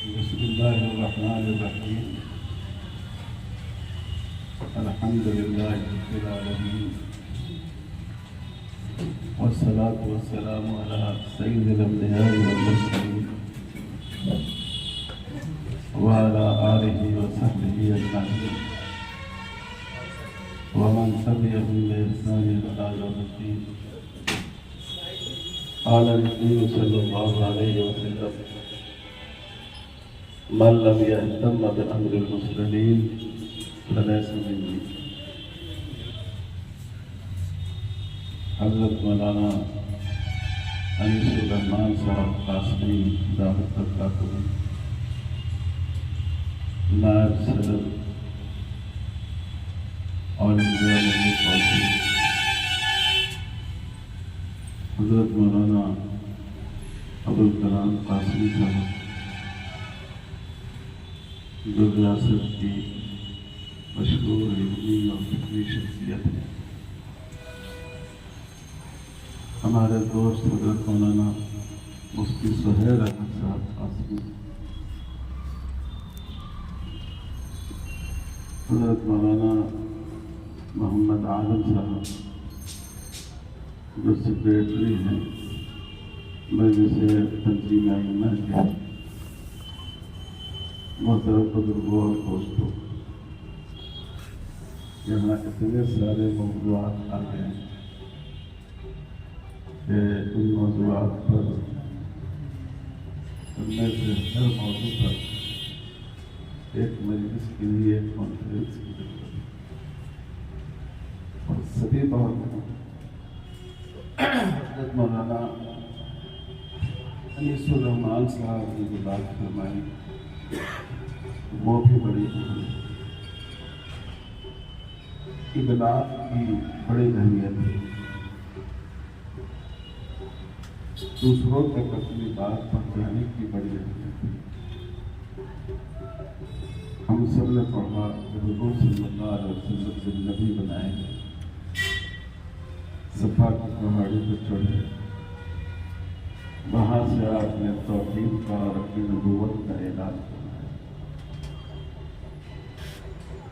بسم الله الرحمن الرحيم. الحمد لله رب العالمين، والصلاة والسلام على سيد الأنبياء والمرسلين وعلى آله وصحبه أجمعين ومن تبعهم بإحسان إلى يوم الدين. قال النبي صلى الله عليه وسلم: من لم يهتم بأمر المسلمين فليس مني. حضرت مولانا انیس الرحمان صاحب قاسمی دعوت برکاتہ، نائب صدر آل انڈیا مسلم کونسل، حضرت مولانا ابوالکلام قاسمی صاحب جو ریاست کی مشہور علمی اور فکری شخصیت ہے، ہمارے دوست حضرت مولانا مفتی سہیل احمد صاحب قاسمی، حضرت مولانا محمد عالم صاحب جو سیکریٹری ہیں مجلس تنظیم ائمہ کے، محترم بزرگوں اور دوستوں، یہاں اتنے سارے موضوعات آ گئے ہیں کہ ان موضوعات پر ان میں سے ہر موضوع پر ایک مجلس کے لیے ایک کانفرنس کی ضرورت ہے، اور سبھی بہت حضرت مولانا انیس الرحمان صاحب نے جو بات فرمائی وہ بھی بڑی اہم ہے۔ ابلاغ کی بڑی اہمیت ہے، دوسروں تک اپنی بات پہنچانے کی بڑی اہمیت ہے۔ ہم سب نے پڑھا کہ حضور صلی اللہ علیہ وسلم جب نبی بنائے گئے، صفا کی پہاڑی پہ چڑھے، وہاں سے آپ نے توحید کا اور اپنی نبوت کا اعلان کیا۔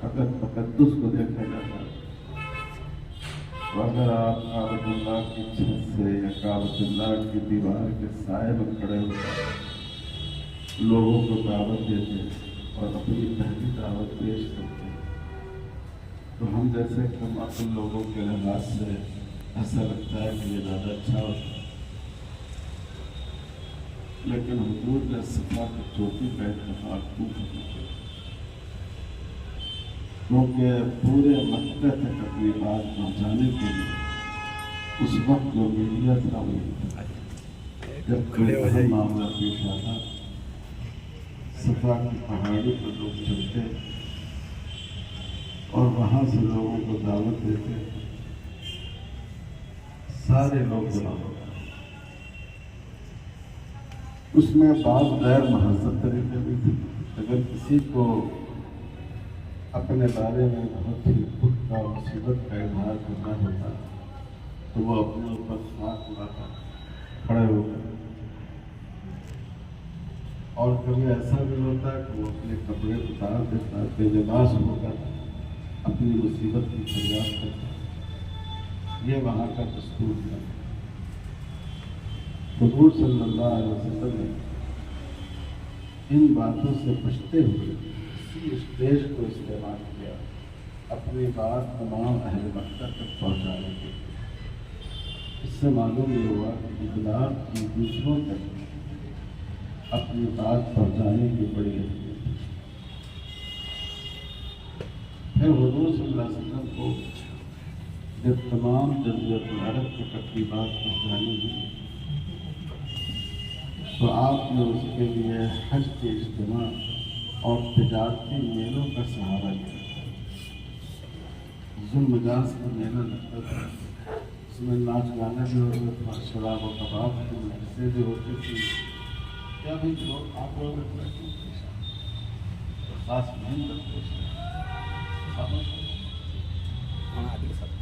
اگر تقدس کو دیکھا جاتا ہے تو اگر آپ کعبۃ اللہ کی چھت سے یا کعبۃ اللہ کی دیوار کے سائے میں کھڑے ہو کر لوگوں کو دعوت دیتے اور اپنی پہلی دعوت پیش کرتے تو ہم جیسے کم عقل لوگوں کے لحاظ سے ایسا لگتا ہے کہ یہ زیادہ اچھا ہوتا ہے، لیکن حضور نے صفا کی چوٹی کا اتفاق کیوں کرنا چاہیے؟ کیونکہ پورے مکہ تک اپنی بات پہنچانے کے لیے اس وقت جو میڈیا تھا وہ جب کوئی اہم معاملہ پیش آتا، صفا کی پہاڑی پر لوگ چڑھتے اور وہاں سے لوگوں کو دعوت دیتے، سارے لوگ بلا ہوتے۔ اس میں بعض غیر مہذب طریقے بھی تھے۔ اگر کسی کو اپنے بارے میں بہت ہی دکھ کا مصیبت کا اظہار کرنا ہوتا تو وہ اپنے اوپر خاک اڑاتا کھڑے ہو کر، اور کبھی ایسا بھی ہوتا کہ وہ اپنے کپڑے اتار دیتا، بے لباس ہو کر اپنی مصیبت کی فریاد کرتا۔ یہ وہاں کا دستور تھا۔ حضور صلی اللہ علیہ وسلم نے ان باتوں سے بچتے ہوئے اسی اسٹیج کو استعمال کیا اپنی بات تمام اہل مکہ تک پہنچانے کے لیے۔ اس سے معلوم یہ ہوا کہ ابلاغ کی دوسروں تک اپنی بات پہنچانے کی بڑی اہمیت ہے۔ پھر حضور صلی اللہ علیہ وسلم کو جب تمام جزیرۃ العرب تک اپنی بات پہنچانی ہوئی تو آپ نے اس کے لیے حج کے اجتماع اور تجارتی میلوں کا سہارا لیا۔ ذو مجاز کا میلہ لگتا تھا، اس میں ناچ گانا بھی ہوتا تھا، شراب و کباب کی مجلسیں بھی ہوتی تھی۔ کیا بھی لوگ آپ لوگ خاص مہم رکھتے ہیں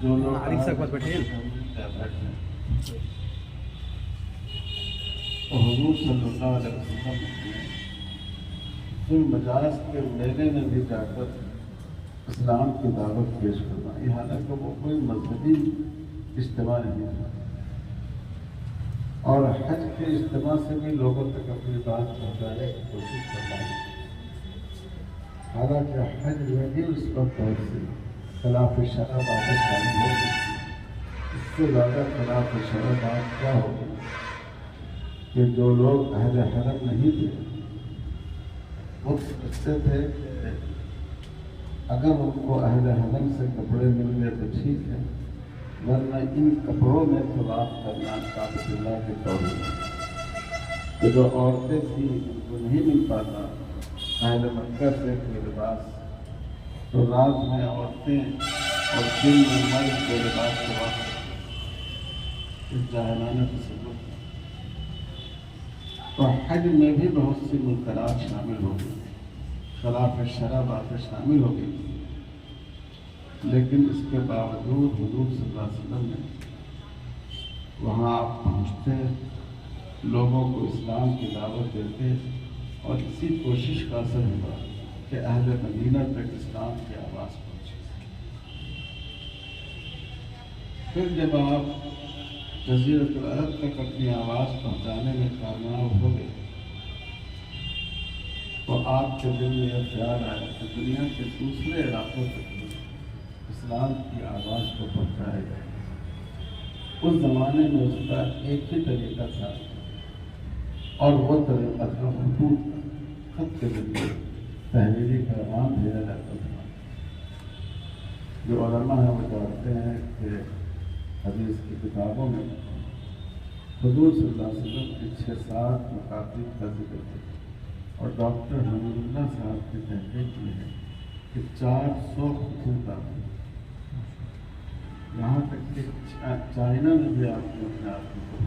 جو لوگ حضور صلی اللہ علیہ وسلم مجاز کے میلے میں بھی جا کر اسلام کی دعوت پیش کرنا، یہ حالانکہ وہ کوئی مذہبی اجتماع نہیں تھا، اور حج کے اجتماع سے بھی لوگوں تک اپنی بات پہنچانے کی کوشش کرنا ہے۔ حالانکہ حج میں بھی اس وقت بہت سی خلاف شرع باتیں شامل ہو گئی، اس سے زیادہ خلاف شرع بات کیا ہوگی کہ جو لوگ اہل حرم نہیں تھے وہ سمجھتے تھے کہ اگر ان کو اہل حرم سے کپڑے مل گئے تو ٹھیک ہے، ورنہ ان کپڑوں میں طواف کرنا کعبۃ اللہ کے طور پر جو عورتیں تھیں ان کو نہیں مل پاتا اہل مکہ سے کوئی لباس، تو رات میں عورتیں اور دن میں مرد کے لباس طواف اس جاہلانہ تصور تھا۔ تو حج میں بھی بہت سی منکرات شامل ہو گئی، خلاف شرع باتیں شامل ہو گئی، لیکن اس کے باوجود حضور صلی اللہ علیہ وسلم نے وہاں آپ پہنچتے، لوگوں کو اسلام کی دعوت دیتے، اور اسی کوشش کا اثر ہوا کہ اہل مدینہ تک اسلام کی آواز پہنچی۔ پھر جب آپ جزیرۃ العرب تک اپنی آواز پہنچانے میں کامیاب ہو گئے تو آپ کے دل میں یہ خیال آیا کہ دنیا کے دوسرے علاقوں تک اسلام کی آواز کو پہنچایا جائے۔ اس زمانے میں اس کا ایک ہی طریقہ تھا، اور وہ طریقہ تھا خط کے ذریعے تحریری پیغام بھیجا جاتا تھا۔ جو علماء ہیں وہ جانتے ہیں کہ حدیث کی کتابوں میں حضور صلی اللہ علیہ وسلم کے 6-7 مکاتب کا ذکر ہے، اور ڈاکٹر حمید اللہ صاحب کی تحقیق کی ہے کہ 400 خطوط آتے ہیں، یہاں تک کہ چائنا میں بھی آپ نے اپنے آپ کو۔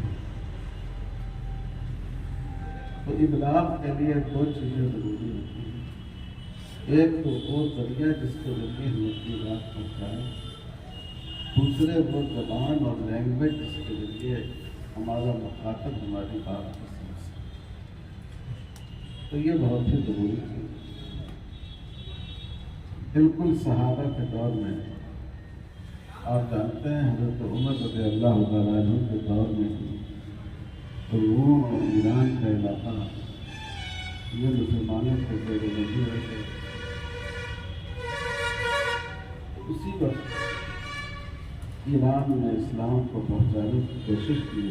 تو ابلاغ کے لیے 2 چیزیں ضروری ہوتی ہیں، ایک تو وہ ذریعہ جس کے ذریعے ہم اپنی بات پہنچائیں، دوسرے وہ زبان اور لینگویج جس کے ذریعے ہمارا مخاطب ہماری بات کو سمجھ سکے۔ تو یہ بہت ہی ضروری ہے۔ بالکل صحابہ کے دور میں آپ جانتے ہیں حضرت عمر رضی اللہ تعالیٰ عنہ کے دور میں تو روم اور ایران کا علاقہ یہ مسلمانوں کے زیر نظر رہے۔ اسی وقت ایران میں اسلام کو پہنچانے کی کوشش کی۔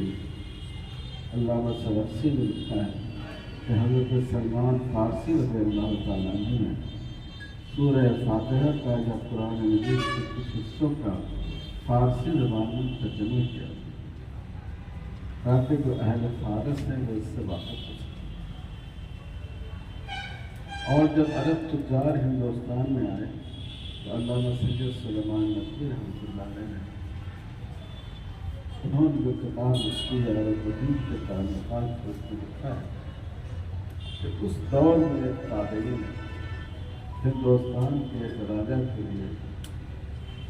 علامہ سرخسی نے لکھا ہے کہ حضرت سلمان فارسی رضی اللہ تعالیٰ عنہ نے سورہ فاتحہ کا یا قرآن مجید کے کچھ حصوں کا فارسی زبان میں ترجمہ کیا تاکہ جو اہل فارس ہیں وہ اس سے واقف ہو سکیں۔ اور جب عرب تجار ہندوستان میں آئے تو علامہ سید سلیمان ندوی رحمۃ اللہ علیہ نے انہوں نے جو کتاب لکھی ہے عرب حدیث کے تعلقات کو اس میں لکھا ہے کہ اس دور میں ایک تابعی نے ہندوستان کے ایک راجہ کے لیے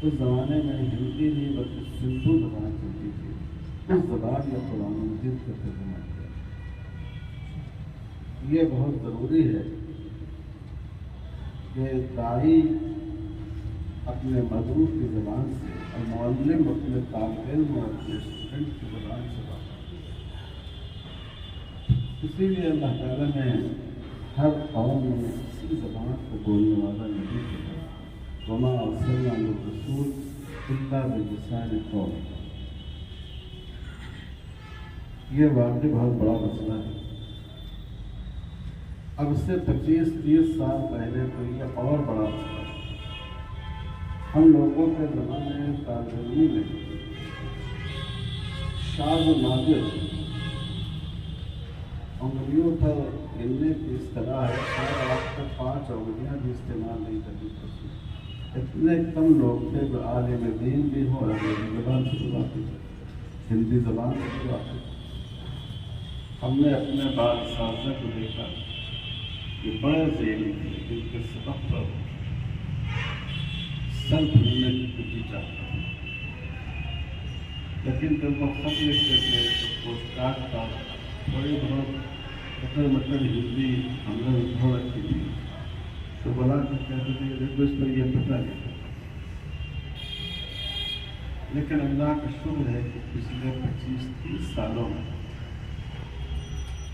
اس زمانے میں ہندی نہیں بلکہ سندھو زبان چلتی تھی، اس زبان میں قرآن مجید کا ترجمہ کیا۔ یہ بہت ضروری ہے کہ داعی اپنے مدعو کی زبان سے اور معلم اپنے طالب علم اور اپنے اسٹوڈنٹ کی زبان سے واقف ہو۔ اسی لیے اللہ تعالیٰ نے ہر قوم میں اسی زبان کو بولنے والا نبی کیا، وما ارسلنا من رسول الا بلسان قوم۔ یہ واقعی بہت بڑا مسئلہ ہے۔ اب سے 25-30 سال پہلے تو یہ اور بڑا مسئلہ ہے۔ ہم لوگوں کے زمانے میں طالب علمی میں شاذ و نادر انگلیوں پر گننے کی اصطلاح ہے، شاید آپ کو 5 انگلیاں بھی استعمال نہیں کرنی پڑتی۔ اتنے کم لوگ تھے جو عالم دین بھی ہوں اور انگریزی زبان سے بھی واقف، ہندی زبان سے بھی واقف۔ ہم نے اپنے بال اساتذہ کو دیکھا کہ بڑے ذہنی تھے، جن کے سبق پر سر پھولنے کی کچھ چاہتا تھا، لیکن جب وہ خط لکھتے تھے تو پوسٹ کارڈ کا تھوڑی بہت مطلب ہندی ہم نے تھوڑا کی تھی، کو اس پر یہ پتہ نہیں تھا، لیکن اللہ کا شکر ہے کہ پچھلے 25-30 سالوں میں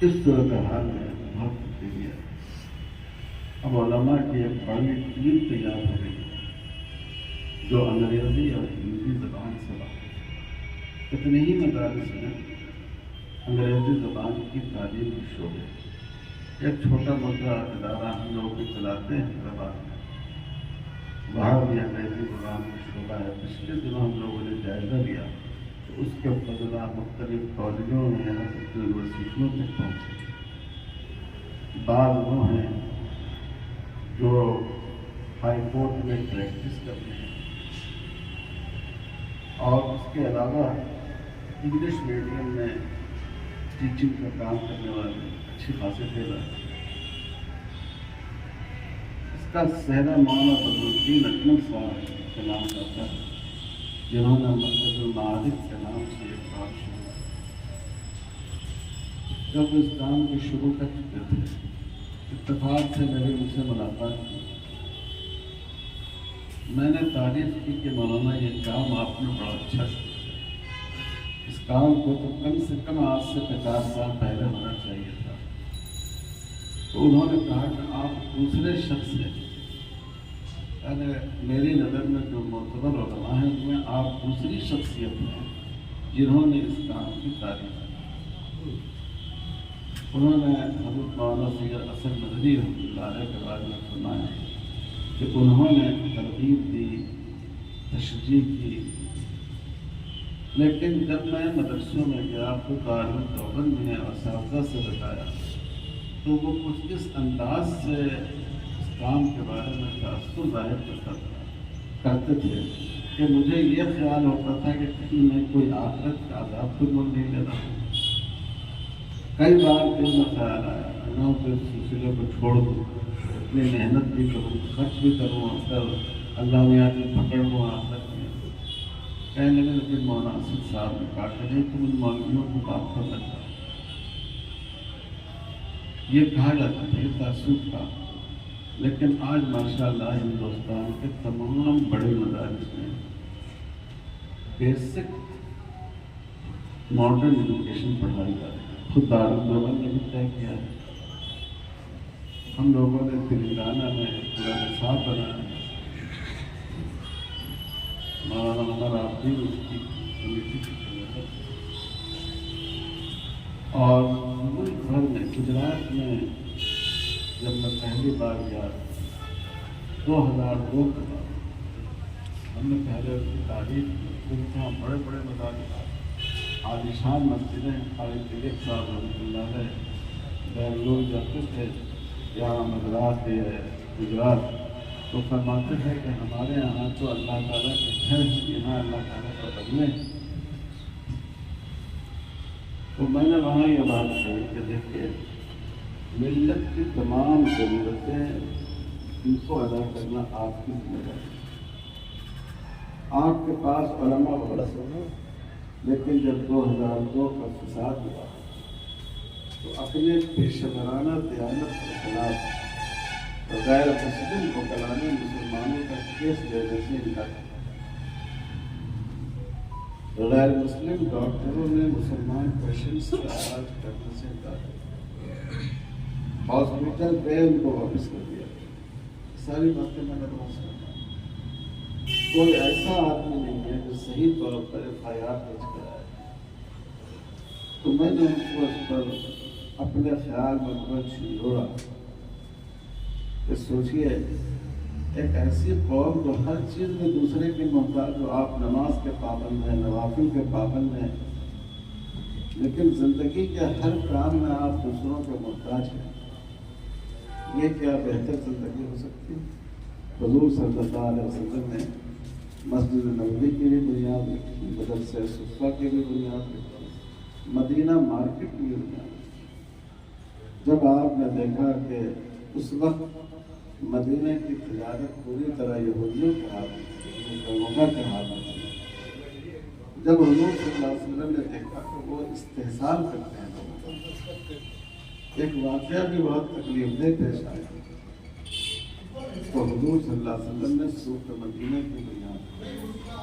اس صورتحال میں بہت تبدیلی ہے۔ اب علماء کی ایک بڑی ٹیم تیار ہو گئی جو انگریزی اور ہندی زبان سے واقف۔ کتنے ہی مدارس میں انگریزی زبان کی تعلیم کے شعبے، ایک چھوٹا موٹا ادارہ ہم لوگ بھی چلاتے ہیں حیدرآباد میں، وہاں بھی انگریزی زبان کا شعبہ ہے۔ پچھلے دنوں ہم لوگوں نے جائزہ لیا تو اس کے فضلہ مختلف کالجوں میں یہاں تک یونیورسٹیوں تک پہنچے۔ بعض وہ ہیں جو ہائی کورٹ میں پریکٹس کرتے ہیں، اور اس کے علاوہ انگلش میڈیم میں ٹیچنگ کا کام کرنے والے اچھی خاصی تعداد ہے۔ اس کا صحرا مولانا بدرالدین اکمل صاحب کے نام کرتا ہے، جنہوں نے مرکز المعارف کے نام سے ایک کام شروع کیا۔ جب اس کام کو شروع کر چکے تھے، اتفاق سے میری ان سے ملاقات کی۔ میں نے تعریف کی کہ مولانا یہ کام آپ نے بڑا اچھا شروع کیا، اس کام کو تو کم سے کم آج سے 50 سال پہلے ہونا چاہیے تھا۔ تو انہوں نے کہا کہ آپ دوسرے شخص ہیں، یعنی میری نظر میں جو معتبر علماء ہیں ان میں آپ دوسری شخصیت ہیں جنہوں نے اس کام کی تعریف کی۔ انہوں نے حضرت مولانا سید اسد مدنی رحمۃ اللہ علیہ کے بارے میں فرمایا کہ انہوں نے ترغیب دی، تشجیع کی، لیکن جب میں مدرسوں میں گیا تو دارالعلوم دیوبند میں اساتذہ سے بتایا تو وہ کچھ اس انداز سے اس کام کے بارے میں تأثر ظاہر کرتے تھے کہ مجھے یہ خیال ہوتا تھا کہ کہیں میں کوئی آخرت کا عذاب تو مول نہیں لے رہا ہوں۔ کئی بار دل میں خیال آیا میں تو اس سلسلے کو چھوڑ دوں، اتنی محنت بھی کروں، خرچ بھی کروں، اگر اللہ نے آدمی پکڑ لوں آخرت میں۔ کہنے لگے لیکن مولانا اسد صاحب نے کہا کہ نہیں، تم ان مولویوں کو بات کر لگتا، یہ کہا جاتا تھا، یہ تعصب تھا۔ لیکن آج ماشاءاللہ ہندوستان کے تمام بڑے مدارس میں بیسک ماڈرن ایجوکیشن پڑھائی جا رہی ہے۔ خود دارالعلوم دیوبند نے بھی طے کیا ہے، ہم لوگوں نے تلنگانہ میں پورا نصاب بنایا ہے، مولانا عمر عابدین اس کی کمیٹی کی قیادت ہے، اور ملک بھر میں گجرات میں جب میں پہلی بار گیا 2002 کے بعد ہم نے پہلے اس کی تعریف کی، جہاں بڑے بڑے مدارس، عالیشان مسجدیں، قاری طریق صاحب رحمۃ اللہ علیہ بنگلور جاتے تھے، یہاں مدراس گجرات، تو فرماتے تھے کہ ہمارے یہاں تو اللہ تعالیٰ کے گھر ہے، یہاں اللہ تعالیٰ کا بنگلے ہیں۔ تو میں نے وہاں یہ بات کہی کہ دیکھیے ملت کی تمام ضرورتیں ان کو ادا کرنا آپ کی ذمہ داری ہے۔ آپ کے پاس علماء بہت ہیں، لیکن جب 2002 کا فساد ہوا تو اپنے پیشہ ورانہ دیانت کے خلاف غیر مسلم کو کلانے مسلمانوں کا کیس لینے سے انکار کیا۔ غیر مسلم ڈاکٹروں نے مسلمان پیشنٹس کا علاج کرنے سے انکار کیا، ہاسپٹل پہ ان کو واپس کر دیا۔ ساری باتیں میں نے بہت سنا۔ کوئی ایسا آدمی نہیں ہے جو صحیح طور پر FIR درج کرایا۔ تو میں نے ان کو اس پر اپنے خیال میں بہت جھنجھوڑا کہ سوچئے ایک ایسی قوم جو ہر چیز میں دوسرے کی محتاج، جو آپ نماز کے پابند ہیں، نوافل کے پابند ہیں، لیکن زندگی کے ہر کام میں آپ دوسروں کے محتاج ہیں، یہ کیا بہتر زندگی ہو سکتی؟ حضور صلی اللہ علیہ وسلم نے مسجد نبوی کی بھی بنیاد رکھی، مدرسہ صفا کی بھی بنیاد رکھی، مدینہ مارکیٹ کی بھی بنیاد رکھی۔ جب آپ نے دیکھا کہ اس وقت مدینہ کی تجارت پوری طرح یہودیوں کے ہاتھ میں تھی، مسلمانوں کے ہاتھ میں تھی، جب حضور صلی اللہ علیہ وسلم نے دیکھا کہ وہ استحصال کرتے ہیں لوگوں کا، ایک واقعہ بھی بہت تکلیف دہ پیش آیا۔ تو حضور صلی اللہ علیہ وسلم نے سوق مدینہ کی بنیاد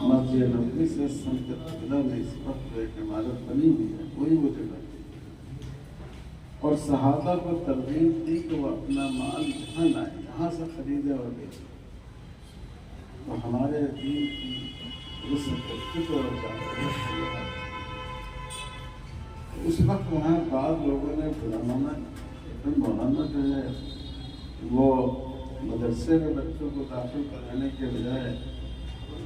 مسجد نبوی سے سمت قبلہ میں اس وقت ایک عمارت بنی ہوئی ہے، وہی وہ جگہ تھی، اور صحابہ کو ترغیب دی کہ وہ اپنا مال یہاں لائیں، یہاں سے خریدے اور بیچے۔ تو ہمارے دین کی وسعت اور فکر اور جانکاری اس وقت وہاں بعض لوگوں نے مولانا جو ہے وہ مدرسے میں بچوں کو داخل کرانے کے بجائے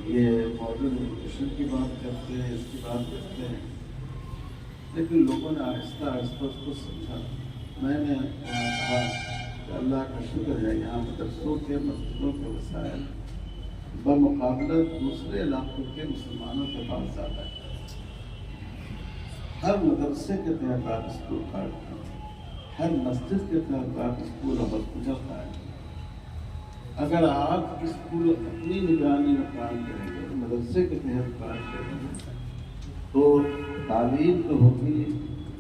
یہ ماڈرن ایجوکیشن کی بات کرتے ہیں، اس کی بات کرتے ہیں، لیکن لوگوں نے آہستہ آہستہ اس کو سمجھا۔ میں نے وہاں کہا کہ اللہ کا شکر ہے یہاں مدرسوں کے مسجدوں کے وسائل بمقابلہ دوسرے علاقوں کے مسلمانوں کے پاس زیادہ ہے۔ ہر مدرسے کے تحت آپ اسکول قائم کریں، ہر مسجد کے تحت آپ اسکول اور ہاسپٹل قائم کریں۔ اگر آپ اسکول اپنی نگرانی میں قائم کریں گے، مدرسے کے تحت قائم کریں گے، تو تعلیم تو ہوگی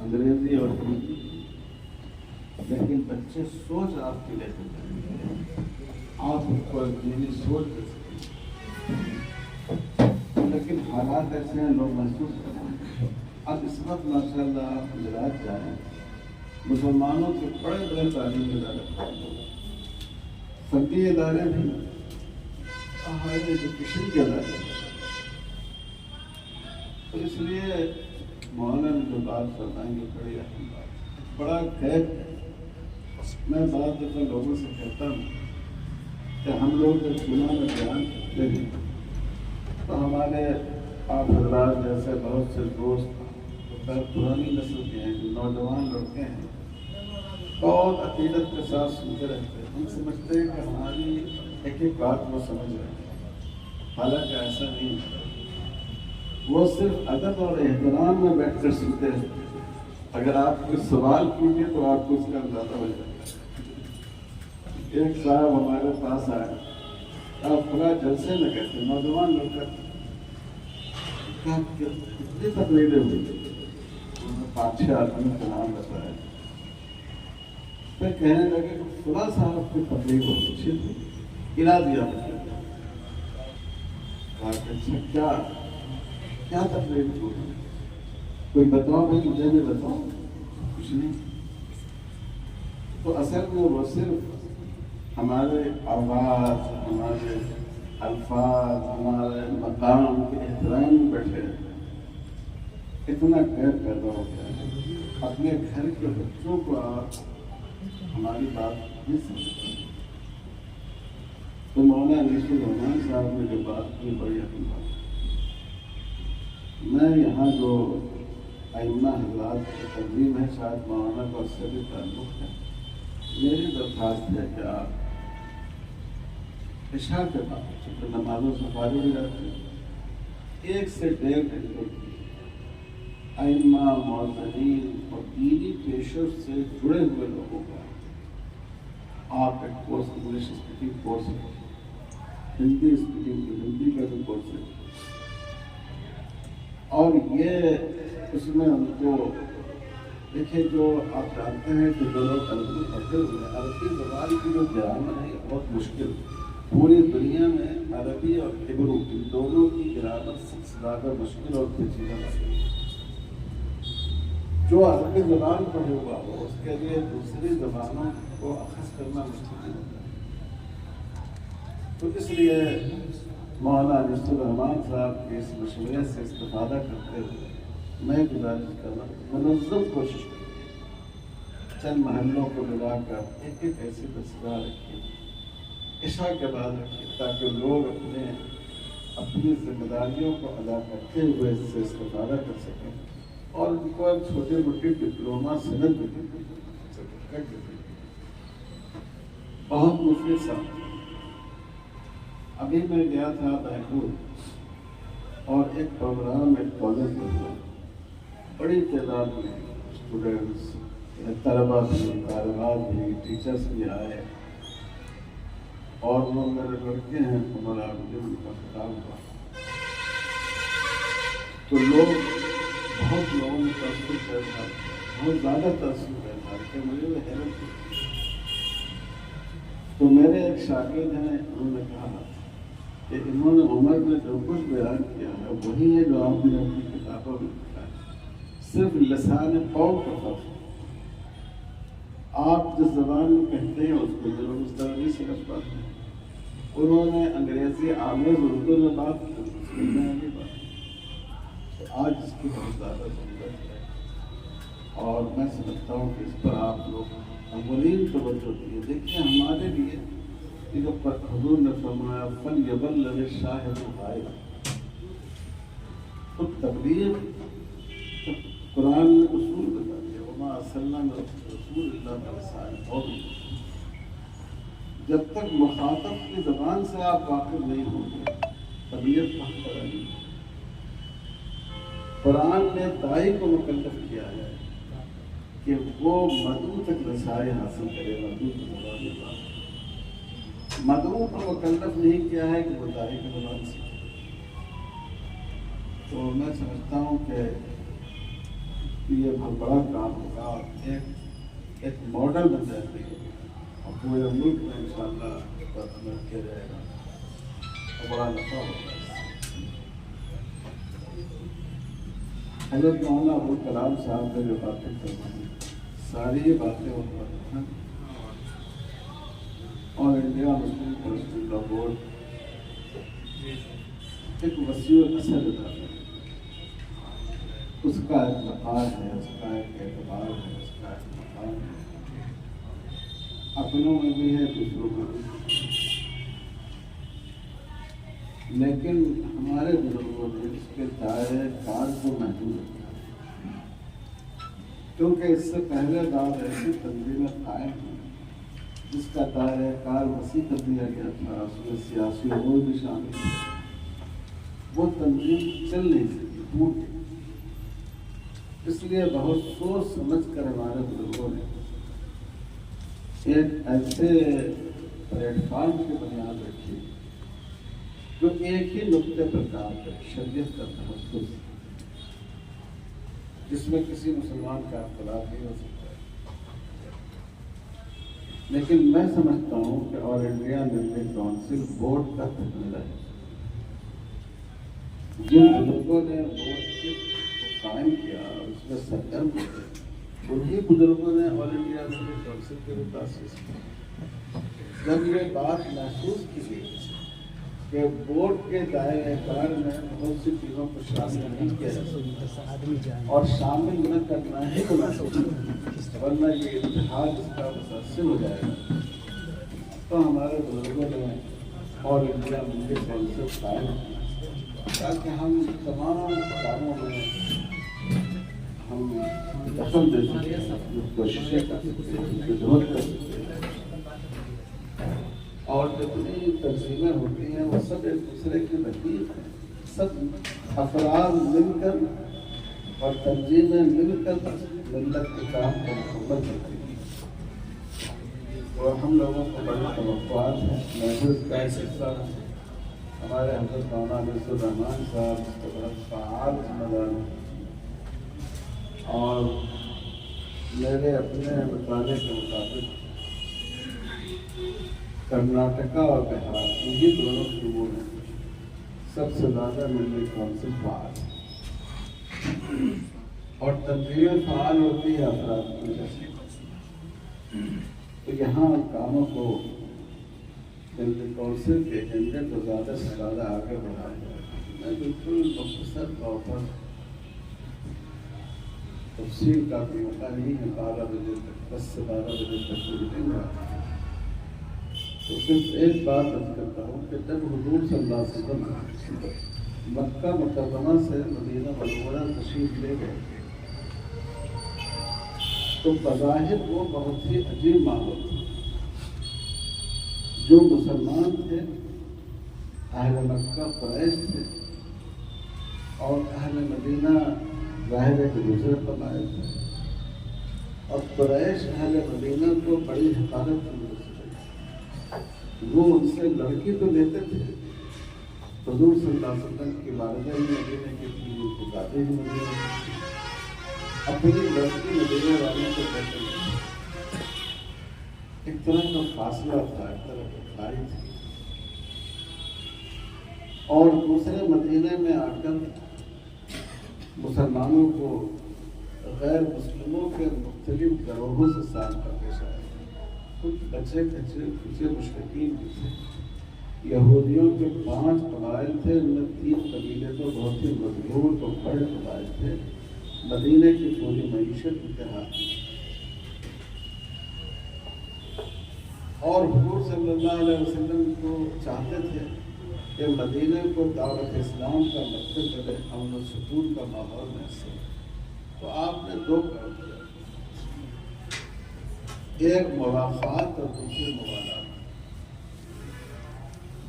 انگریزی اور ہندی، لیکن بچے سوچ آپ کی لے کر جائیں گے، آپ اس کو دینی سوچ دے سکیں۔ لیکن حالات ایسے ہیں، لوگ محسوس کرتے ہیں۔ اب اس وقت ماشاء اللہ آپ گجرات جائیں، مسلمانوں کے بڑے بڑے تعلیمی ادارے، فنی ادارے بھی، ہائر ایجوکیشن کے ادارے۔ تو اس لیے مولانا جو بات فرمائیں گے بڑی اہم بات، بڑا غیب ہے۔ میں بعض دفعہ لوگوں سے کہتا ہوں کہ ہم لوگ جب چناؤ میں بیان کرتے ہیں تو ہمارے آپ حضرات جیسے بہت سے دوست پرانی نسل کے ہیں، جو نوجوان لڑکے ہیں، بہت عقیدت کے ساتھ سنتے رہتے ہیں، ہم سمجھتے ہیں کہ ہماری ایک ایک بات وہ سمجھ رہے ہیں، حالانکہ ایسا نہیں ہے۔ وہ صرف ادب اور احترام میں بیٹھ کر سنتے رہتے ہیں۔ اگر آپ کوئی سوال پوچھیں تو آپ کو اس کا اندازہ ہو جائے گا۔ ایک صاحب ہمارے پاس آئے، آپ پورا جلسے میں کہتے ہیں، نوجوان لوگ کرتے کتنی تقریریں ہوئی، 5-6 آدمی کا نام بتایا، پھر کہنے لگے کہ فلاں صاحب کی تقریر بہت اچھی تھی، گرا دیا مجھے۔ اچھا کیا تقریر ہوئی، کوئی بتاؤ بھائی، مجھے بھی بتاؤ۔ کچھ نہیں۔ تو اصل میں وہ صرف ہمارے آواز، ہمارے الفاظ، ہمارے مقام کے احترام میں بیٹھے، اتنا غیر پیدا ہو گیا ہے۔ اپنے گھر کے بچوں کو آپ ہماری بات نہیں سمجھتے۔ تو مولانا انیس الرحمان صاحب نے جو بات کی بڑی اہم بات۔ میں یہاں جو ائمہ حضرات کی تنظیم ہے، شاید مولانا کو اس سے بھی تعلق ہے، میری درخواست ہے کہ آپ عشاء کے بعد چونکہ نمازوں سے فارغ ہو جاتے ہیں، 1 سے 1.5 گھنٹے ائمہ، معززین اور دینی پیشوں سے جڑے ہوئے لوگوں کا آپ ایک course, English speaking course, Hindi speaking کی ہندی کا بھی کورس ہے، اور یہ اس میں ان کو دیکھیں، جو آپ جانتے ہیں کہ جو لوگ عربی پڑھے ہوئے ہیں، عربی زبان کی جو گرامر ہے بہت مشکل ہے۔ پوری دنیا میں عربی اور ہبرو ان دونوں کی گرامر سب سے زیادہ مشکل اور پیچیدہ ہے۔ جو عربی زبان پڑھے ہوا ہو اس کے لیے دوسری زبانوں کو اخذ کرنا مشکل ہوتا ہے۔ تو اس لیے مولانا انیس الرحمان صاحب کے اس مشورے سے استفادہ کرتے ہوئے میں گزارش کر رہا ہوں، منظم کوشش کریں، چند محلوں کو ملا کر ایک ایک ایسی تذکرہ رکھیں، عشاء کے بعد رکھیں، تاکہ لوگ اپنی ذمہ داریوں کو ادا کرتے ہوئے اس سے استفادہ کر سکیں، اور ان کو ایک چھوٹی موٹی ڈپلوما سند بھی بہت مفید صاحب۔ ابھی میں گیا تھا بینگلور، اور ایک پروگرام ایک کالج میں ہوا، بڑی تعداد میں اسٹوڈنٹس، طلبا بھی، طالبات بھی، ٹیچرس بھی آئے، اور وہ میرے لڑکے ہیں، ہمارا ان کا خطاب ہوا، تو لوگ بہت لوگوں نے تاثر پیدا، بہت زیادہ تاثر پیدا کہ مجھے حیرت ہوئی۔ تو میرے ایک شاگرد ہیں، انہوں نے کہا کہ انہوں نے عمر میں جو کچھ بیان کیا ہے وہی ہے جو آپ نے اپنی کتابوں میں لکھا ہے، صرف لسان قول کا فرق ہے۔ آپ جس زبان میں کہتے ہیں اس کو ضرور اس طرح نہیں سمجھ پاتے ہیں۔ انہوں نے انگریزی آمیز اردو میں بات کی، اس میں نہیں بات کی۔ تو آج اس کی بہت زیادہ ضرورت ہے اور میں سمجھتا ہوں کہ اس پر آپ لوگ اولین توجہ دیے۔ دیکھیے ہمارے لیے یہ جو حضور نے فرمایا فَلْيَبَلِّغِ الشَّاهِدُ الْغَائِبَ، تو تبلیغ قرآن نے اصول بتا دیا، وَمَا أَرْسَلْنَا مِن رَّسُولٍ إِلَّا بِلِسَانِ قَوْمِهِ۔ جب تک مخاطب کی زبان سے آپ واقف نہیں ہوں گے طبیعت کہاں پر آئی؟ قرآن نے داعی کو مکلف کیا ہے کہ وہ مدعو تک رسائی حاصل کرے، مدعو کی زبان میں بات۔ مدعو کو مکلف نہیں کیا ہے کہ وہ داعی کی زبان سیکھے۔ تو میں سمجھتا ہوں کہ یہ بہت بڑا کام ہوگا، ایک ماڈل بن جائے گی اور پورے ملک میں انشاءاللہ اس پر عمل کیا جائے گا اور بڑا نفع ہوگا۔ حضرت مولانا ابوالکلام صاحب نے جو باتیں فرمائی ساری یہ باتیں ہیں اور انڈیا مسلم پرسنل لا بورڈ ایک وسیع اثر ادارہ ہے، اس کا ایک وقار ہے، اس کا ایک اعتبار ہے، اس کا ایک مقام ہے، اپنوں میں بھی ہے دوسروں میں بھی۔ لیکن ہمارے بزرگوں نے اس کے دائرے کار کو محدود رکھا، کیونکہ اس سے پہلے دور ایسی تنظیمیں قائم ہوئی جس کا دائرہ کار وسیع کر دیا گیا تھا، اس میں سیاسی امور بھی شامل تھے، وہ تنظیم چل نہیں سکی، ٹوٹ گئی۔ اس لیے بہت سوچ سمجھ کر ہمارے بزرگوں نے ایک ایسے پلیٹ فارم کی بنیاد رکھی جو ایک ہی نقطے پر کام کرے، شریعت کا تحفظ، جس میں کسی مسلمان کا اختلاف نہیں ہو سکتا۔ لیکن میں سمجھتا ہوں کہ آل انڈیا میڈیکل کونسل بورڈ کا تکمیلہ ہے۔ جن بزرگوں نے بورڈ کو قائم کیا اور اس میں سرگرم ہوئے، انہی بزرگوں نے آل انڈیا میڈیکل کونسل کے بھی تاسیس کی۔ جب یہ بات محسوس کی گئی کہ بورڈ کے دائرۂ کار میں بہت سی چیزوں کو شامل نہیں کیا جا سکتا اور شامل نہ کرنا ہی مناسب، ورنہ یہ اتحاد اس کا متاثر ہو جائے گا، تو ہمارے بزرگوں نے آل انڈیا میڈیکل کونسل قائم کیا تاکہ ہم تمام کاموں میں ہم دخل دے سکیں، کوششیں کر سکیں، خدمت کر سکیں، اور جتنی تنظیمیں ہوتی ہیں وہ سب ایک دوسرے کے نزدیک ہیں، سب افراد مل کر اور تنظیمیں مل کر ملت کے کام کو مکمل کرتی ہیں، اور ہم لوگوں کو بڑی توقعات ہیں۔ محفوظ کا ایک حصہ ہمارے حضرت مولانا نصر الرحمان صاحب اس کے بہت فعال ذمہ دار ہیں، اور میرے اپنے مطالعے کے مطابق کرناٹکا اور بہار یہ دونوں صوبوں میں سب سے زیادہ میڈیکل کونسل فعال ہے، اور تنظیمیں فعال ہوتی ہے افراد کی وجہ سے۔ تو یہاں کاموں کو میڈیکل کونسل کے ایجنڈے کو زیادہ سے زیادہ آگے بڑھایا جائے۔ میں بالکل مختصر طور پر تفصیل کا بھی موقع نہیں ہے، 12 بجے تک 10 سے 12 بجے تک میٹنگ ہے، تو صرف ایک بات عرض کرتا ہوں کہ جب حضور صلی اللہ علیہ وسلم مکہ مکرمہ سے مدینہ منورہ تشریف لے گئے تو بظاہر وہ بہت ہی عجیب ماحول تھا۔ جو مسلمان تھے اہل مکہ قریش تھے، اور اہل مدینہ ظاہر ہے کہ دوسرے قبائل تھے، اور قریش اہل مدینہ کو بڑی حفاظت کی مدد سے وہ ان سے لڑکی تو لیتے تھے، حضور صلی اللہ علیہ وسلم کی والدہ ہی مدینے کی تھی، ان کی دادی ہی مدینے کی تھی، اپنی لڑکی مدینے والوں کو کہتے تھے۔ ایک طرح کا فاصلہ تھا، ایک طرح کی کھائی تھی، اور دوسرے مدینے میں آ کر مسلمانوں کو غیر مسلموں کے مختلف گروہوں سے سامنا پیش آیا۔ کچھ بچے کچے مشرکین بھی تھے۔ یہودیوں کے 5 قبائل تھے، ان میں 3 قبیلے تو بہت ہی مضبوط اور بڑے قبائل تھے، مدینے کی پوری معیشت ان کے ہاتھ میں، اور حضور صلی اللہ علیہ وسلم کو چاہتے تھے کہ مدینے کو دعوت اسلام کا مرکز بنے، امن و سکون کا ماحول محسوس۔ تو آپ نے 2 کام کیا، ایک موافقات اور دوسری موالات۔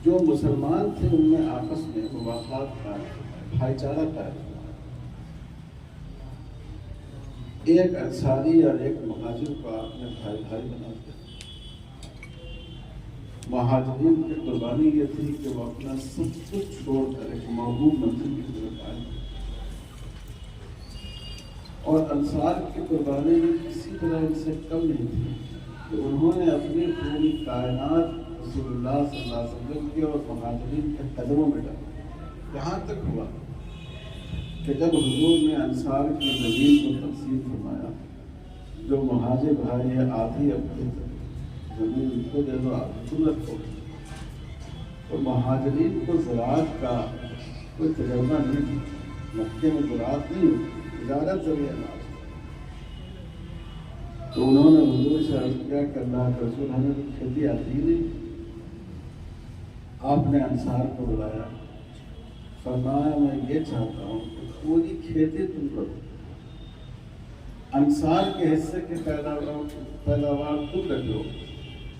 جو مسلمان تھے ان میں آپس میں موافقات قائم ہوا، بھائی چارہ قائم ہوا۔ ایک انصاری اور ایک مہاجر کو آپ نے بھائی بھائی بنا دیا۔ مہاجرین کی قربانی یہ تھی کہ وہ اپنا سب کچھ چھوڑ کر ایک محبوب منزل کی طرف آئے، اور انصار کی قربانی بھی کسی طرح ان سے کم نہیں تھی کہ انہوں نے اپنی پوری کائنات رسول اللہ صلی اللہ علیہ وسلم کے اور مہاجرین کے قدموں میں ڈالی۔ یہاں تک ہوا کہ جب حضور نے انصار کی زمین کو تقسیم فرمایا، جو مہاجر بھائی ہے آدھی اپنی زمین ان کو دے دو، آدھی رکھو، تو مہاجرین کو زراعت کا کوئی تجربہ نہیں تھا، مکے میں زراعت نہیں ہوتی، تجارت ذریعہ نہ، تو انہوں نے حضور سے عرض کیا کہ اللہ کے رسول ہمیں تو کھیتی آتی نہیں۔ آپ نے انصار کو بلایا، فرمایا میں یہ چاہتا ہوں کہ پوری کھیتی تم کرو، انصار کے حصے کی پیداوار تم رکھو،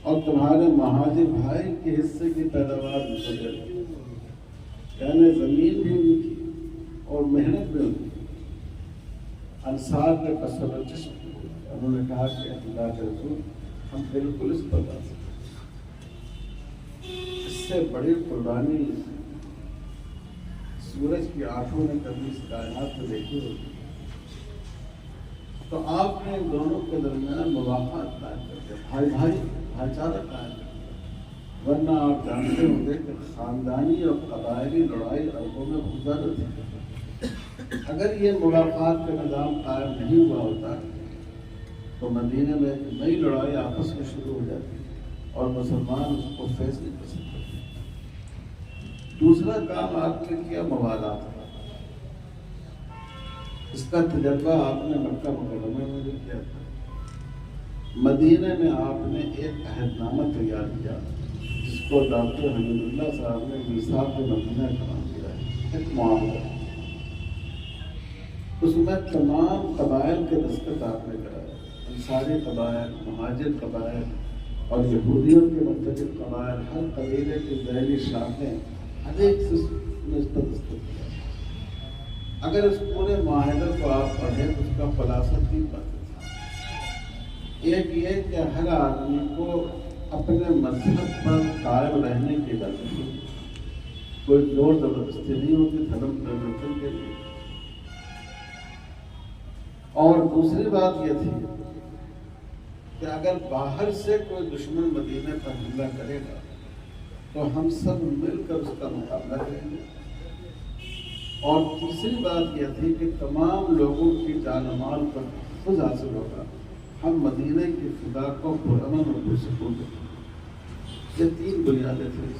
اور تمہارے مہاجر بھائی کے حصے کی پیداوار مجھے دے دو۔ یعنی زمین بھی ان کی اور محنت بھی ان کی۔ انصار نے قصب چشم، انہوں نے کہا کہ اللہ کے رسول ہم بالکل اس پر بات، اس سے بڑی قربانی سورج کی آنکھوں نے کبھی اس کائنات میں دیکھی ہوگی۔ تو آپ نے ان دونوں کے درمیان موافقات قائم کر دیا، بھائی چارہ قائم کر دیا، ورنہ آپ جانتے ہوں گے کہ خاندانی اور قبائلی لڑائی عربوں میں بہت زیادہ تھی۔ اگر یہ موافقات کا نظام قائم نہیں ہوا ہوتا تو مدینے میں ایک نئی لڑائی آپس میں شروع ہو جاتی اور مسلمان اس کو فیس نہیں کر سکتے۔ دوسرا کام آپ نے کیا موالات کا، اس کا تجربہ آپ نے مکہ مکرمہ میں بھی کیا تھا۔ مدینے میں آپ نے ایک عہد نامہ تیار کیا جس کو ڈاکٹر حمید اللہ صاحب نے میثاق مدینہ کا نام دیا ہے، ایک معاہدہ۔ اس میں تمام قبائل کے دستخط آپ نے کرائے، انصاری قبائل، مہاجر قبائل اور یہودیوں کے مختلف قبائل، ہر قبیلے کی ذیلی شاخیں، ہر ایک سے اس پر دستخط کیا۔ اگر اس پورے معاہدے کو آپ پڑھیں تو اس کا خلاصہ 3 باتیں تھیں۔ ایک یہ کہ ہر آدمی کو اپنے مذہب پر قائم رہنے کی اجازت ہے، کوئی زور زبردستی نہیں ہوتی دھرم پریورتن کے لیے۔ اور دوسری بات یہ تھی کہ اگر باہر سے کوئی دشمن مدینے پر حملہ کرے گا تو ہم سب مل کر اس کا مقابلہ کریں گے۔ اور تیسری بات یہ تھی کہ تمام لوگوں کی جان و مال پر تحفظ حاصل ہوگا، ہم مدینے کی فضا کو پرامن اور پرسکون رکھیں گے۔ یہ 3 بنیادیں تھیں۔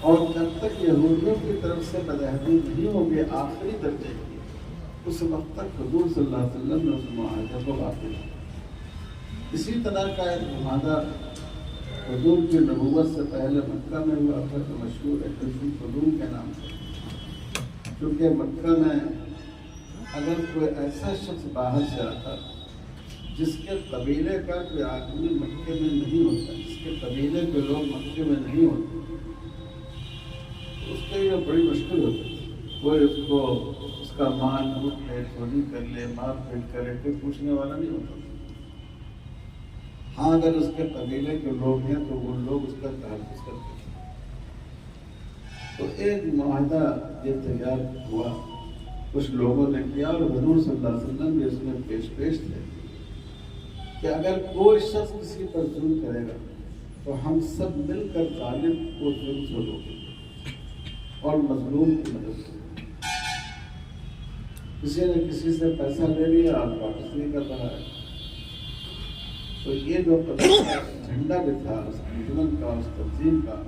اور جب تک یہودیوں کی طرف سے بدعہدی نہیں ہوگی آخری درجے کی، اس وقت تک حضور صلی اللہ علیہ وسلم نے اس معاہدے کو باقی رکھا۔ اسی طرح کا ایک معاہدہ حضور کی نبوت سے پہلے مکہ میں ہوا تھا، تو مشہور ہے حلف القدوم کے نام سے، کیونکہ مکہ میں اگر کوئی ایسا شخص باہر سے آتا جس کے قبیلے کا کوئی آدمی مکے میں نہیں ہوتا، جس کے قبیلے کے لوگ مکے میں نہیں ہوتے، تو اس کے لیے بڑی مشکل ہوتی تھی۔ کوئی اس کو اس کا مال لوٹ لے، چوری کر لے، مار پیٹ کرے، کوئی پوچھنے والا نہیں ہوتا۔ ہاں اگر اس کے قبیلے کے لوگ ہیں تو وہ لوگ اس کا تحفظ کرتے تھے۔ تو ایک معاہدہ یہ تیار ہوا، کچھ لوگوں نے کیا، اور حضور صلی اللہ علیہ وسلم بھی اس میں پیش تھے۔ کہ اگر کوئی شخص کسی پر ظلم کرے گا تو ہم سب مل کر ظالم کو ظلم سے روکیں اور مظلوم کی مدد کریں۔ کسی نے کسی سے پیسہ لے لیا اور واپس نہیں کر رہا ہے، تو یہ جو جھنڈا بھی تھا اس انجمن کا، اس تنظیم کا،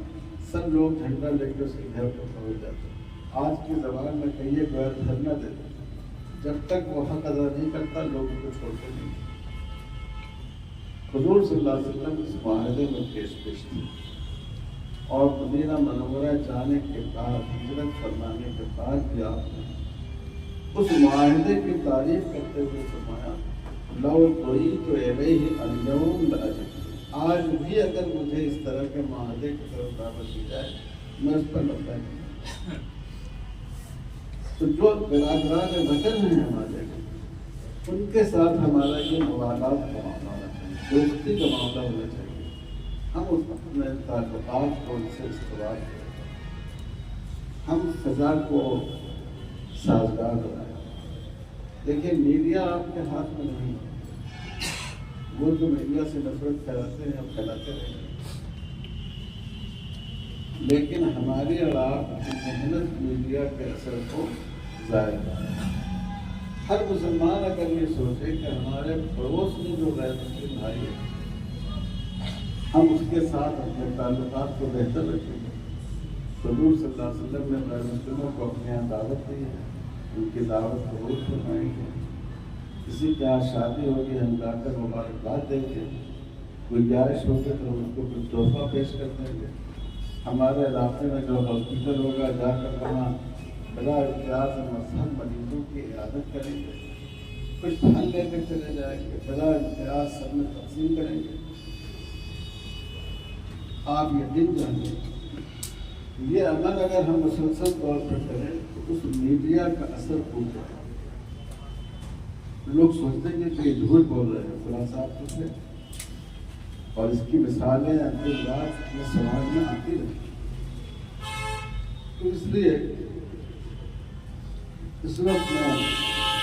سب لوگ جھنڈا لے کے اس کے گھر پر پہنچ جاتے۔ آج کی زبان میں کہیے بغیر دھرنا دے، جب تک وہ حق ادا نہیں کرتا لوگوں کو چھوڑتے نہیں۔ حضور صلی اللہ علیہ وسلم اس معاہدے میں پیش تھی، اور مدینہ منورہ جانے کے بعد، ہجرت فرمانے کے بعد بھی آپ نے اس معاہدے کی تعریف کرتے ہوئے فرمایا لو دعیت الیہ اليوم لاجبت، آج بھی اگر مجھے اس طرح کے معاہدے کی طرف دعوت دی جائے میں اس پر لبیک کروں۔ تو جو برادران وطن ہیں ہمارے، ان کے ساتھ ہمارا یہ موالات کا معاملہ ہونا چاہیے، دوستی کا معاملہ ہونا چاہیے۔ ہم اپنے تعلقات کو ان سے استوار کریں، ہم فضا کو سازگار بنائیں۔ دیکھیے میڈیا آپ کے ہاتھ میں نہیں ہے، وہ جو میڈیا سے نفرت پھیلاتے ہیں پھیلاتے رہیں گے، لیکن ہماری اور آپ کی محنت میڈیا کے اثر کو ظاہر کرے۔ ہر مسلمان اگر یہ سوچے کہ ہمارے پڑوس میں جو غیر مسلم بھائی ہے، ہم اس کے ساتھ اپنے تعلقات کو بہتر رکھیں گے۔ حضور صلی اللہ علیہ وسلم نے غیر مسلموں کو اپنے یہاں دعوت دی ہے، ان کی دعوت قبول فرمائیں گے۔ کسی کے یہاں شادی ہوگی ہم جا کر مبارکباد دیں گے، گنجائش ہوگی تو ان کو کچھ تحفہ پیش کر دیں گے۔ ہمارے علاقے میں جو ہاسپٹل ہوگا جا کر وہاں بلا امتیاز مذہب مریضوں کی عیادت کریں گے، کچھ پھل لے کر چلے جائیں گے، بلا امتیاز سب میں تقسیم کریں گے۔ آپ یقین جانیں یہ عمل اگر ہم مسلسل طور پر کریں تو اس میڈیا کا اثر خوب جائے۔ لوگ سوچتے ہیں کہ یہ جھوٹ بول رہے ہیں فلاں صاحب کچھ ہے، اور اس کی مثالیں دن رات میں سماج میں آتی رہتی۔ تو اس لیے اس وقت میں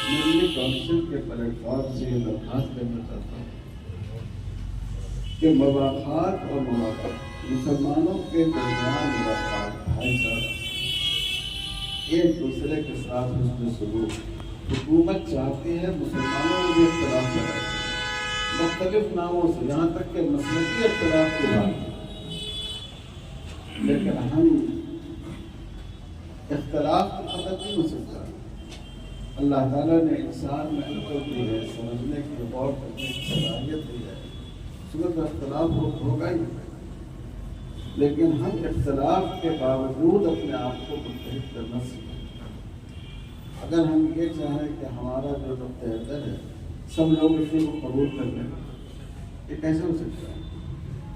ملی کونسل کے پلیٹ فارم سے یہ درخواست کرنا چاہتا ہوں کہ مواقعات اور مواقعات، مسلمانوں کے درمیان مواقعات، بھائی چارہ، ایک دوسرے کے ساتھ حسن سلوک۔ حکومت چاہتی ہے مسلمانوں میں بھی اختلاف کرائے مختلف ناموں سے، یہاں تک کہ مسلکی اختلاف کے بعد، لیکن ہم اختلاف کی ختم نہیں ہو سکتا۔ اللہ تعالیٰ نے انسان میں عقل دی ہے، سمجھنے کی، غور کرنے کی صلاحیت دی ہے، صورت اختلاف ہوگا ہی، لیکن ہم اختلاف کے باوجود اپنے آپ کو متحد کرنا سیکھیں۔ اگر ہم یہ چاہیں کہ ہمارا جو نقطۂ نظر ہے سب لوگ اس کو قبول کر لیں، یہ کیسے ہو سکتا ہے؟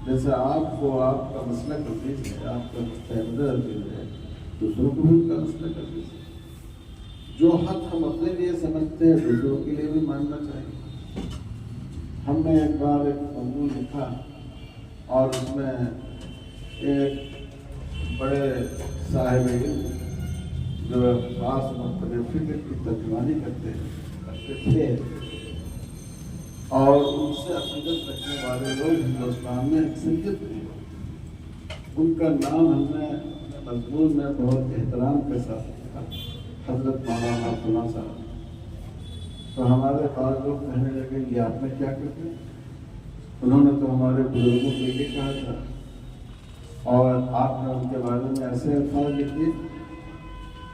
جیسے آپ کو آپ کا مسئلہ عزیز ہے، آپ کا نقطۂ نظر عزیز ہے، دوسروں کو بھی ان کا مسئلہ عزیز ہے۔ جو حق ہم اپنے لیے سمجھتے ہیں دوسروں کے لیے بھی ماننا چاہیے۔ ہم نے ایک بار ایک مضمون لکھا اور اس میں ایک بڑے صاحب علم جو خاص مختلف فکر کی ترجمانی کرتے تھے اور ان سے عقیدت رکھنے والے لوگ ہندوستان میں اکثریت تھے، ان کا نام ہم نے مضمون میں بہت احترام کے ساتھ لکھا، حضرت مولانا فلاں صاحب۔ تو ہمارے بعض لوگ کہنے لگے یہ آپ نے کیا کرتے، انہوں نے تو ہمارے بزرگوں کو یہ کہا تھا اور آپ نے ان کے بارے میں ایسے الفاظ لکھے۔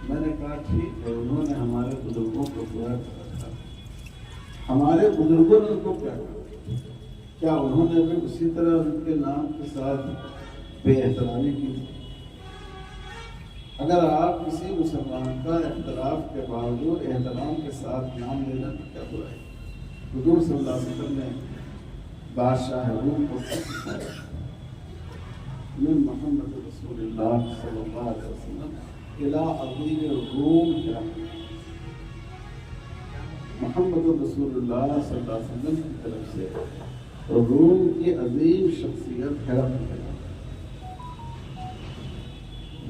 میں نے کہا ٹھیک ہے، انہوں نے ہمارے بزرگوں کو برا کہا تھا، ہمارے بزرگوں نے ان کو کیا کہا؟ کیا انہوں نے بھی اسی طرح ان کے نام کے ساتھ بے احترامی کی تھی؟ اگر آپ کسی مسلمان کا اختلاف کے باوجود احترام کے ساتھ نام لینا تو کیا برا ہے؟ حضور صلی اللہ علیہ وسلم نے بادشاہ روم کو سکھایا، من محمد رسول اللہ صلی اللہ علیہ وسلم الى عظیم الروم ہرقل، محمد رسول اللہ صلی اللہ علیہ وسلم کی طرف سے روم کی عظیم شخصیت ہرقل ہے۔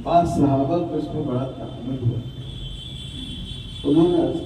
بعض صحابہ کو اس میں بڑا تحمل ہوا، انہوں نے عرض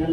10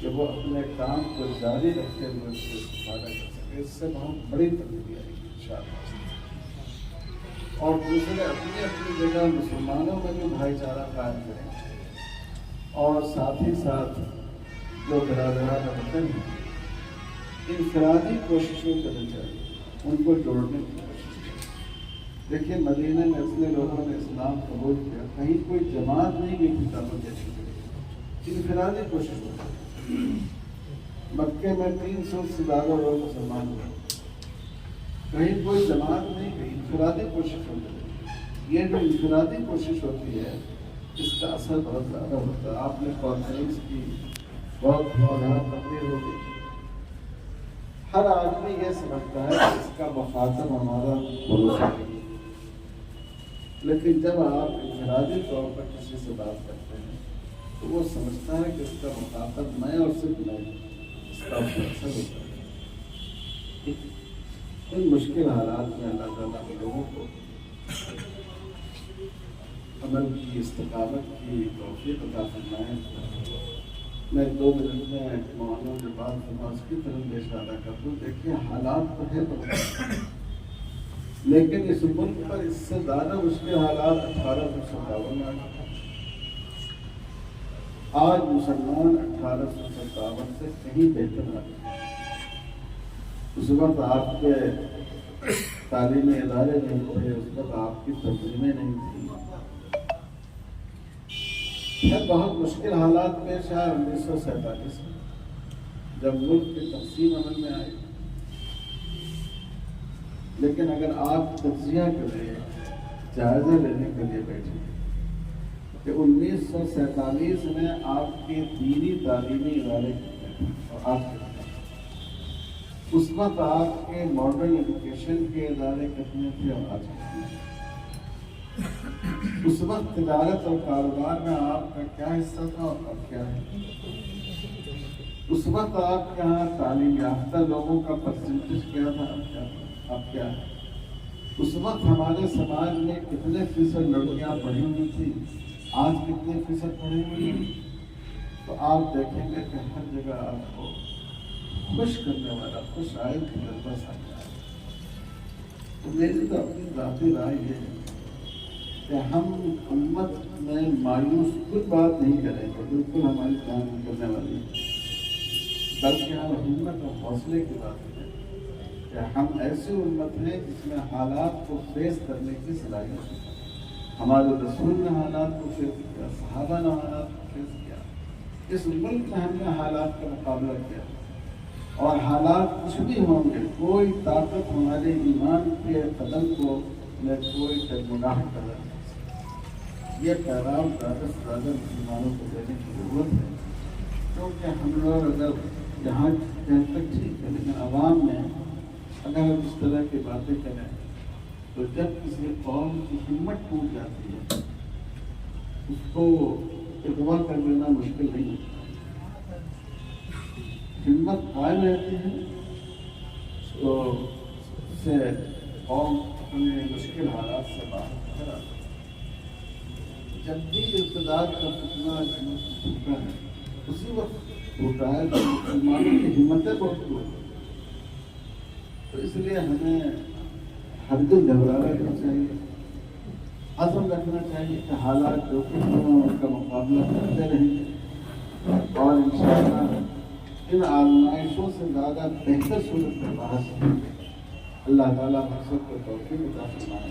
کہ وہ اپنے کام کو جاری رکھتے ہوئے اس سے استفادہ کر سکے. اس سے بہت بڑی تبدیلی آئے گی انشاءاللہ. اور دوسرے اپنی اپنی جگہ مسلمانوں میں بھی بھائی چارہ قائم کریں اور ساتھ ہی ساتھ جو برادران وطن ہیں انفرادی کوششیں کرنی چاہیے, ان کو جوڑنے کی کوشش کریں. دیکھیے مدینہ میں اتنے لوگوں نے اسلام قبول کیا, کہیں کوئی جماعت نہیں گئی تھی دعوت دینے کے لیے, انفرادی کوشش ہوتی. مکے میں 300 سے زیادہ لوگ مسلمان ہوئے, کہیں کوئی جماعت نہیں گئی, انفرادی کوشش ہوتی ہے. یہ جو انفرادی کوشش ہوتی ہے اس کا اثر بہت زیادہ ہوتا ہے. آپ نے کانفرنس کی, بہت بہت تقریر ہوگی, ہر آدمی یہ سمجھتا ہے کہ اس کا مخاطب ہمارا بھروسہ نہیں. لیکن جب آپ انفرادی طور پر کسی سے بات کرتے ہیں تو وہ سمجھتا ہے کہ اس کا مخاطب میں اور صرف میں, اس کا اثر ہوتا ہے. ان مشکل حالات میں اللہ تعالیٰ کے لوگوں کو عمل کی, استقامت کی توفیق عطا فرمائے. میں 2 منٹ میں مولانا کے بعد نماز کی طرف اشارہ کر دوں. دیکھیے حالات تو ہے بہت, لیکن اس ملک پر اس سے زیادہ مشکل حالات 1857 میں آئے. آج مسلمان 1857 سے کہیں بہتر آ گئے. اس وقت آپ کے تعلیمی ادارے نہیں تھے, اس وقت آپ کی تنظیمیں نہیں تھیں. پھر بہت مشکل حالات پیش آئے 1947 میں جب ملک کی تقسیم عمل میں آئی. لیکن اگر آپ تجزیہ کریں, جائزہ لینے کے لیے بیٹھے کہ 1947 میں آپ کے دینی تعلیمی ادارے کتنے تھے اور آپ کتنے, اس وقت آپ کے ماڈرن ایجوکیشن کے ادارے کتنے تھے اور آج کتنے ہیں, اس وقت تجارت اور کاروبار میں آپ کا کیا حصہ تھا اور اب کیا ہے, اس وقت آپ کے یہاں تعلیم یافتہ لوگوں کا پرسنٹیج کیا تھا, اب کیا ہے, اس وقت ہمارے سماج میں کتنے فیصد لڑکیاں پڑھی ہوئی تھی, آج کتنے فیصد پڑھی ہوئی ہیں. تو آپ دیکھیں گے کہ ہر جگہ آپ کو خوش کرنے والا, خوش آئے تجربہ سامنے آئے. تو میری تو اپنی ذاتی رائے یہ ہے کہ ہم امت میں مایوس کچھ بات نہیں کریں گے, بالکل ہماری جان نکلنے والی ہے, بلکہ ہم ہمت اور حوصلے کی بات کریں کہ ہم ایسی امت ہیں جس میں حالات کو فیس کرنے کی صلاحیت ہے. ہمارے رسول نے حالات کو فیس کیا, صحابہ نے حالات کو فیس کیا. اس ملک میں ہم نے حالات کا مقابلہ کیا, اور حالات کچھ بھی ہوں گے, کوئی طاقت ہمارے ایمان کے قدم کو میں کوئی ڈگمگاہٹ کر رہا. یہ پیغام زیادہ سے زیادہ مسلمانوں کو دینے کی ضرورت ہے, کیونکہ ہم لوگ اگر یہاں تک ٹھیک ہے, لیکن عوام میں اگر ہم اس طرح کی باتیں کریں تو جب کسی قوم کی ہمت ٹوٹ جاتی ہے اس کو اغوا کر لینا مشکل نہیں ہے. ہمت قائم رہتی ہے تو اس سے قوم اپنے مشکل حالات سے باہر آتی ہے. جب بھی ارتداد کا فتنہ ٹوٹا ہے اسی وقت ٹوٹا ہے تو مسلمانوں کی ہمتیں بہت ٹوٹی. تو اس لیے ہمیں ہرگز گھبرانا نہیں چاہیے, عزم رکھنا چاہیے کہ حالات جو کچھ ہوں ان کا مقابلہ کرتے رہیں گے, اور انشاءاللہ ان آزمائشوں سے زیادہ بہتر صورت میں باہر سکیں گے. اللہ تعالیٰ ہم سب کو توفیق عطا فرمائے.